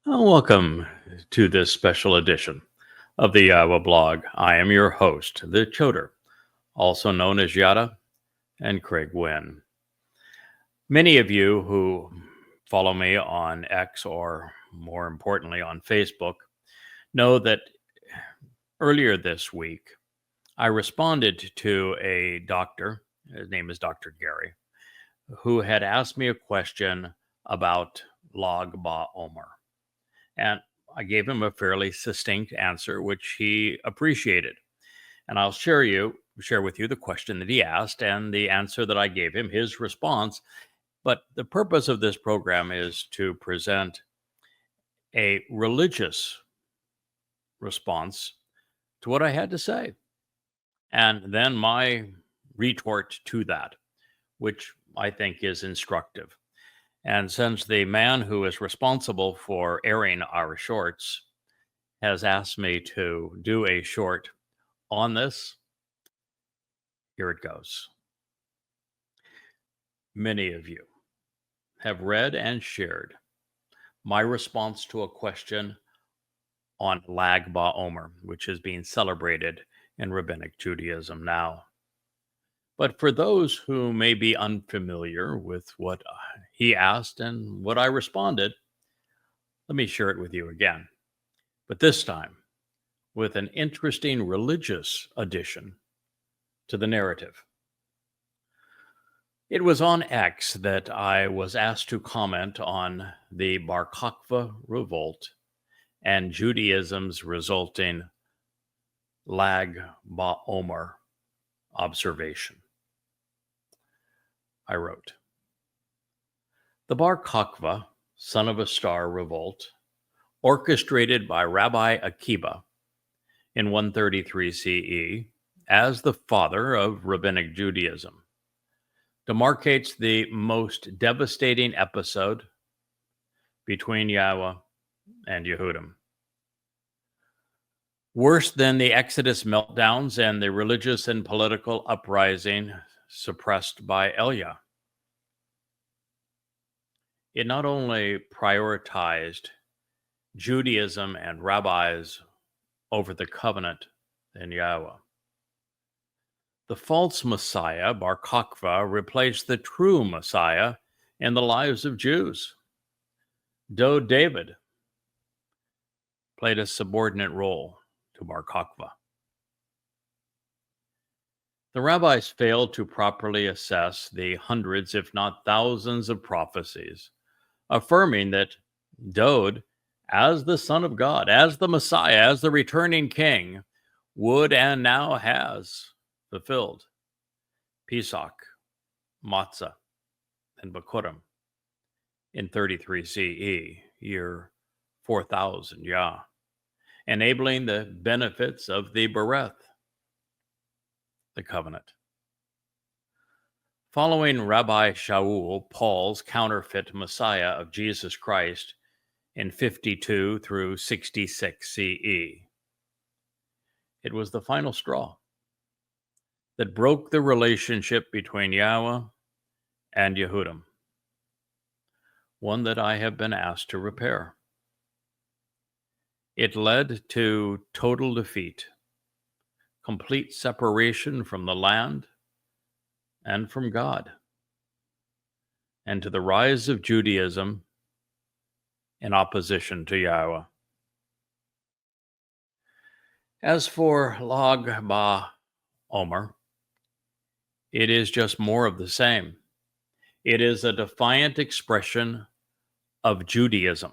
Welcome to this special edition of the YAHOWAH blog. I am your host, the Choder, also known as Yada and Craig Winn. Many of you who follow me on X or more importantly on Facebook know that earlier this week I responded to a doctor, his name is Dr. Gary, who had asked me a question about Lag BaOmer. And I gave him a fairly succinct answer, which he appreciated. And I'll share with you the question that he asked and the answer that I gave him, his response. But the purpose of this program is to present a religious response to what I had to say. And then my retort to that, which I think is instructive. And since the man who is responsible for airing our shorts has asked me to do a short on this, here it goes. Many of you have read and shared my response to a question on Lag BaOmer, which is being celebrated in Rabbinic Judaism now. But for those who may be unfamiliar with what he asked and what I responded, let me share it with you again. But this time with an interesting religious addition to the narrative. It was on X that I was asked to comment on the Bar Kokhba revolt and Judaism's resulting Lag BaOmer observation. I wrote, the Bar Kokhba, son of a star revolt, orchestrated by Rabbi Akiba in 133 CE as the father of Rabbinic Judaism, demarcates the most devastating episode between Yahweh and Yehudim. Worse than the Exodus meltdowns and the religious and political uprising suppressed by Elia. It not only prioritized Judaism and rabbis over the covenant in Yahweh. The false Messiah, Bar Kokhba, replaced the true Messiah in the lives of Jews. Though David played a subordinate role to Bar Kokhba. The rabbis failed to properly assess the hundreds, if not thousands, of prophecies affirming that Dowd, as the Son of God, as the Messiah, as the returning king, would and now has fulfilled Pesach, Matzah, and Bakurim in 33 CE, year 4000 Yah, enabling the benefits of the Bereth, the covenant. Following Rabbi Shaul, Paul's counterfeit Messiah of Jesus Christ in 52 through 66 CE, it was the final straw that broke the relationship between Yahweh and Yehudim, one that I have been asked to repair. It led to total defeat, complete separation from the land and from God, and to the rise of Judaism in opposition to Yahweh. As for Lag BaOmer, it is just more of the same. It is a defiant expression of Judaism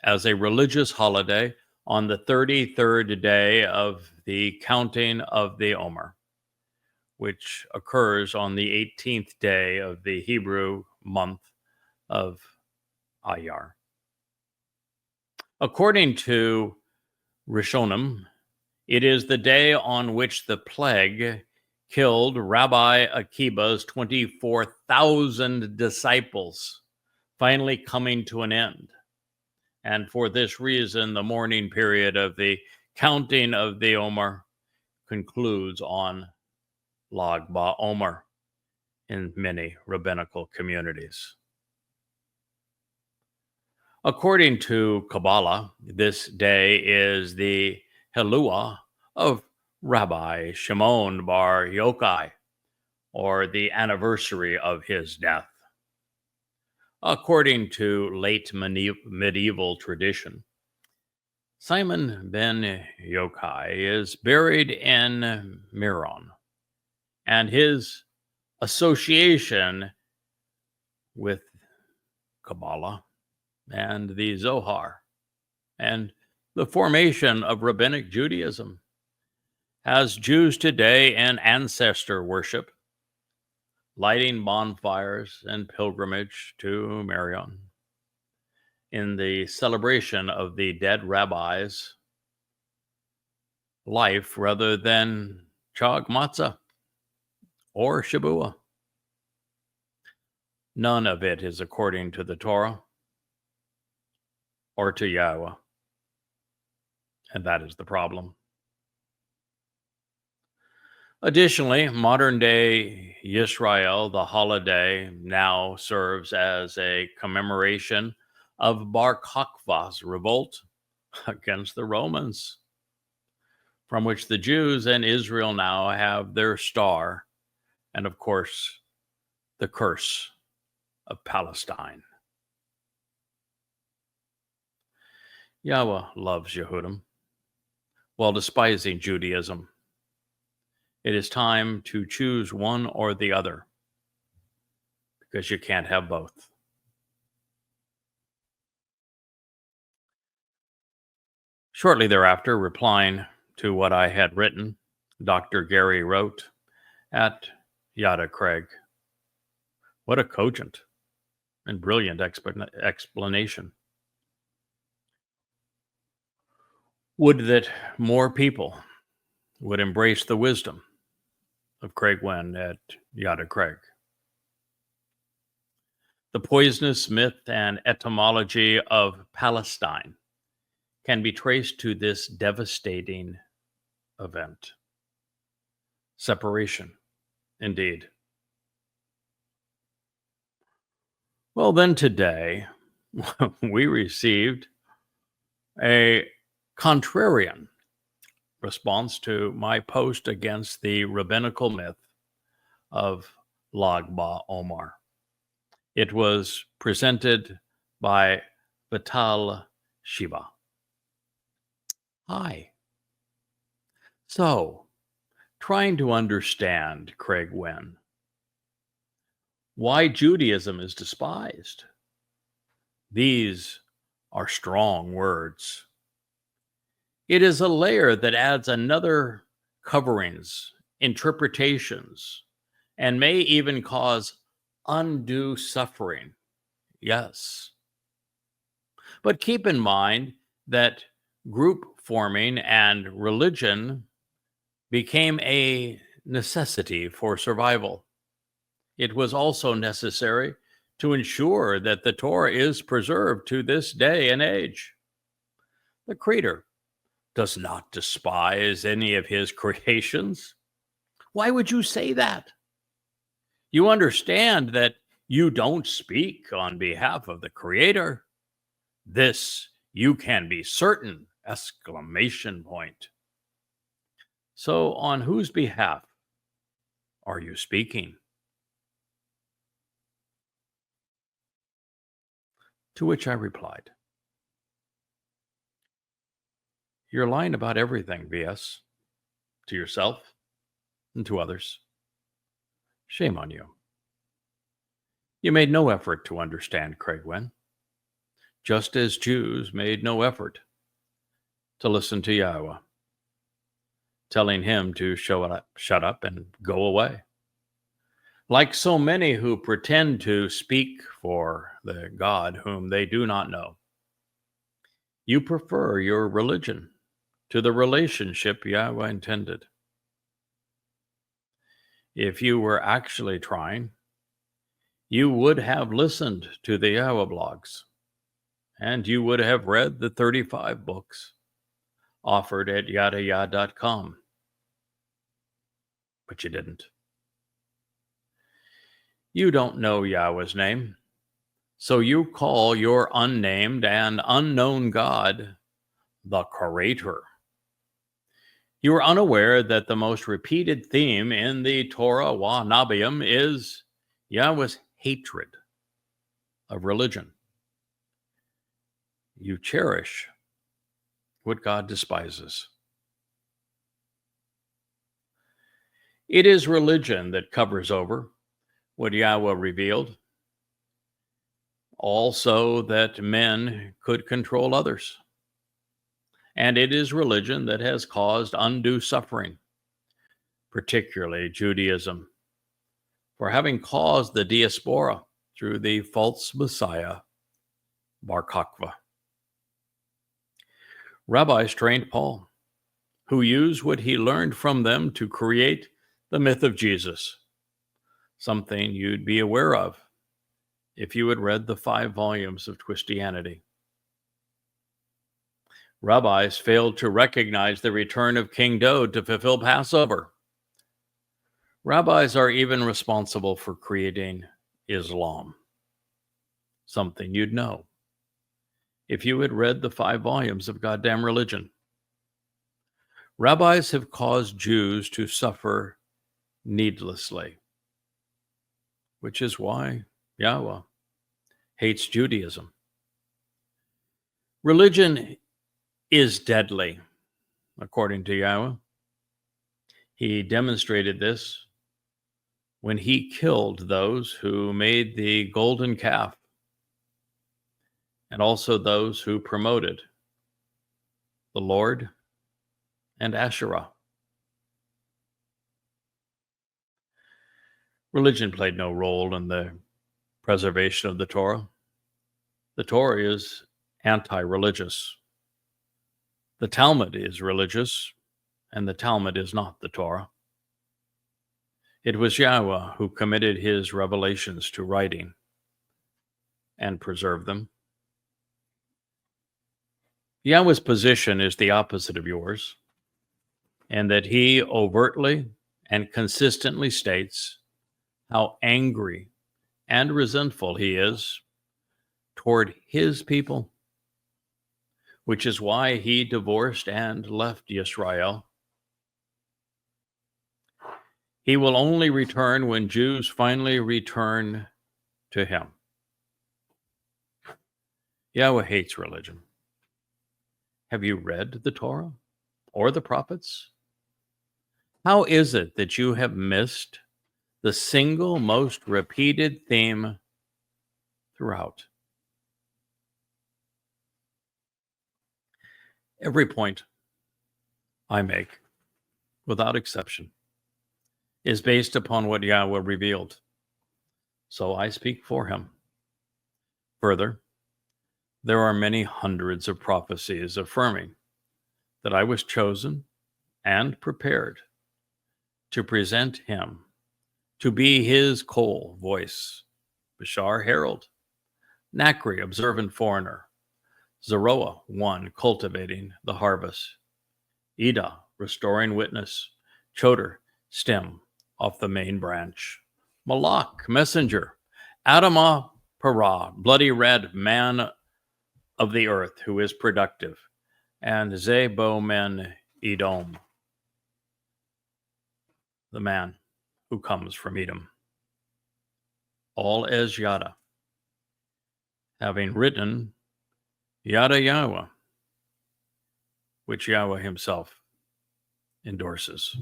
as a religious holiday on the 33rd day of the counting of the Omer, which occurs on the 18th day of the Hebrew month of Iyar. According to Rishonim, it is the day on which the plague killed Rabbi Akiba's 24,000 disciples, finally coming to an end. And for this reason, the mourning period of the counting of the Omer concludes on Lag BaOmer in many rabbinical communities. According to Kabbalah, this day is the Helluah of Rabbi Shimon Bar Yochai, or the anniversary of his death. According to late medieval tradition, Simon ben Yochai is buried in Meron, and his association with Kabbalah and the Zohar and the formation of Rabbinic Judaism has Jews today in ancestor worship, lighting bonfires and pilgrimage to Meron in the celebration of the dead rabbi's life rather than Chag Matzah or Shabuah. None of it is according to the Torah or to Yahweh. And that is the problem. Additionally, modern day Yisrael, the holiday, now serves as a commemoration of Bar Kokhba's revolt against the Romans, from which the Jews and Israel now have their star, and of course, the curse of Palestine. Yahweh loves Yehudim while despising Judaism. It is time to choose one or the other, because you can't have both. Shortly thereafter, replying to what I had written, Dr. Gary wrote at Yada Craig, "What a cogent and brilliant explanation. Would that more people would embrace the wisdom of Craig Winn at Yada Craig. The poisonous myth and etymology of Palestine can be traced to this devastating event. Separation, indeed. Well, then today, we received a contrarian response to my post against the rabbinical myth of Lag BaOmer. It was presented by Vital Shiva. Hi. So, trying to understand, Craig Winn, why Judaism is despised. These are strong words. It is a layer that adds another coverings, interpretations, and may even cause undue suffering. Yes. But keep in mind that group forming and religion became a necessity for survival. It was also necessary to ensure that the Torah is preserved to this day and age. The Creator does not despise any of his creations. Why would you say that? You understand that you don't speak on behalf of the Creator. This you can be certain! Exclamation point. So on whose behalf are you speaking? To which I replied, you're lying about everything, VS, to yourself and to others. Shame on you. You made no effort to understand Craig Winn, just as Jews made no effort to listen to Yahweh, telling him to shut up and go away. Like so many who pretend to speak for the God whom they do not know, you prefer your religion to the relationship Yahweh intended. If you were actually trying, you would have listened to the Yahweh blogs, and you would have read the 35 books offered at YadaYah.com. But you didn't. You don't know Yahweh's name, So you call your unnamed and unknown God the Creator. You are unaware that the most repeated theme in the Torah Nabiim is Yahweh's hatred of religion. You cherish what God despises. It is religion that covers over what Yahweh revealed, also that men could control others. And it is religion that has caused undue suffering, particularly Judaism, for having caused the diaspora through the false Messiah, Bar Kokhba. Rabbis trained Paul, who used what he learned from them to create the myth of Jesus, something you'd be aware of if you had read the 5 volumes of Twistianity. Rabbis failed to recognize the return of King Daud to fulfill Passover. Rabbis are even responsible for creating Islam, something you'd know if you had read the 5 volumes of goddamn religion. Rabbis have caused Jews to suffer needlessly, which is why Yahweh hates Judaism. Religion is deadly, according to Yahweh. He demonstrated this when he killed those who made the golden calf, and also those who promoted the Lord and Asherah. Religion played no role in the preservation of the Torah. The Torah is anti-religious. The Talmud is religious, and the Talmud is not the Torah. It was Yahweh who committed his revelations to writing and preserved them. Yahweh's position is the opposite of yours, and that he overtly and consistently states how angry and resentful he is toward his people, which is why he divorced and left Israel. He will only return when Jews finally return to him. Yahweh hates religion. Have you read the Torah or the prophets? How is it that you have missed the single most repeated theme throughout? Every point I make, without exception, is based upon what Yahweh revealed. So I speak for him. Further, there are many hundreds of prophecies affirming that I was chosen and prepared to present him, to be his Kol voice, Bashar herald, Nakri observant foreigner, Zeroah one cultivating the harvest, Ida restoring witness, Choder stem off the main branch, Malak messenger, Adamah Parah bloody red man of the earth who is productive, and Zebo men Edom, the man who comes from Edom. All as Yada, having written Yada Yahowah, which Yahweh himself endorses.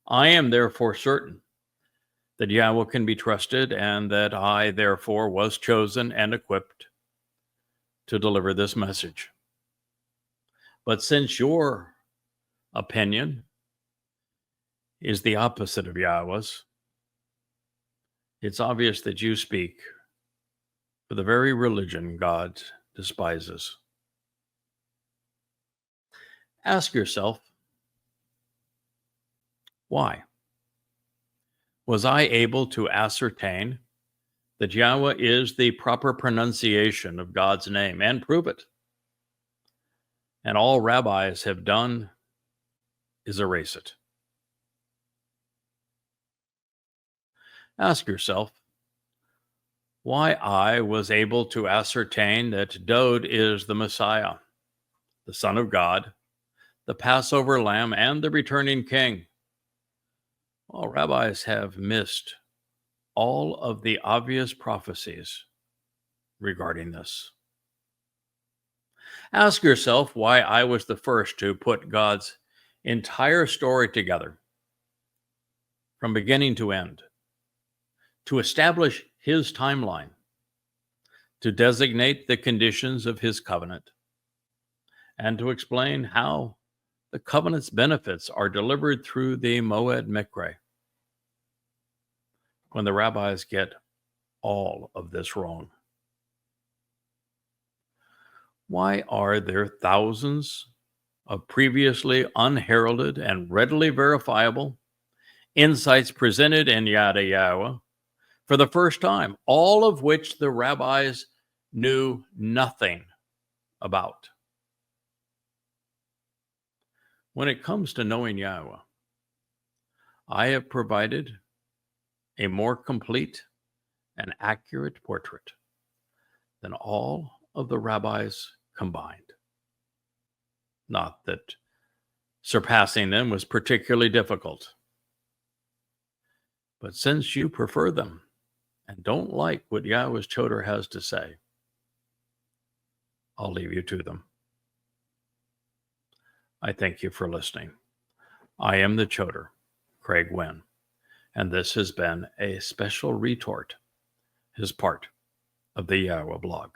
I am therefore certain that Yahweh can be trusted, and that I therefore was chosen and equipped to deliver this message. But since your opinion is the opposite of Yahweh's, it's obvious that you speak for the very religion God despises. Ask yourself, why? Was I able to ascertain that Yahweh is the proper pronunciation of God's name and prove it? And all rabbis have done is erase it. Ask yourself, why I was able to ascertain that Dowd is the Messiah, the Son of God, the Passover Lamb, and the returning King. Well, rabbis have missed all of the obvious prophecies regarding this. Ask yourself why I was the first to put God's entire story together from beginning to end, to establish his timeline, to designate the conditions of his covenant, and to explain how the covenant's benefits are delivered through the Moed Mikre. When the rabbis get all of this wrong. Why are there thousands of previously unheralded and readily verifiable insights presented in Yada Yahowah for the first time, all of which the rabbis knew nothing about? When it comes to knowing Yahowah, I have provided a more complete and accurate portrait than all of the rabbis combined. Not that surpassing them was particularly difficult, but since you prefer them and don't like what Yahweh's Choder has to say, I'll leave you to them. I thank you for listening. I am the Choder, Craig Winn, and this has been a special retort as part of the YAHOWAH blog.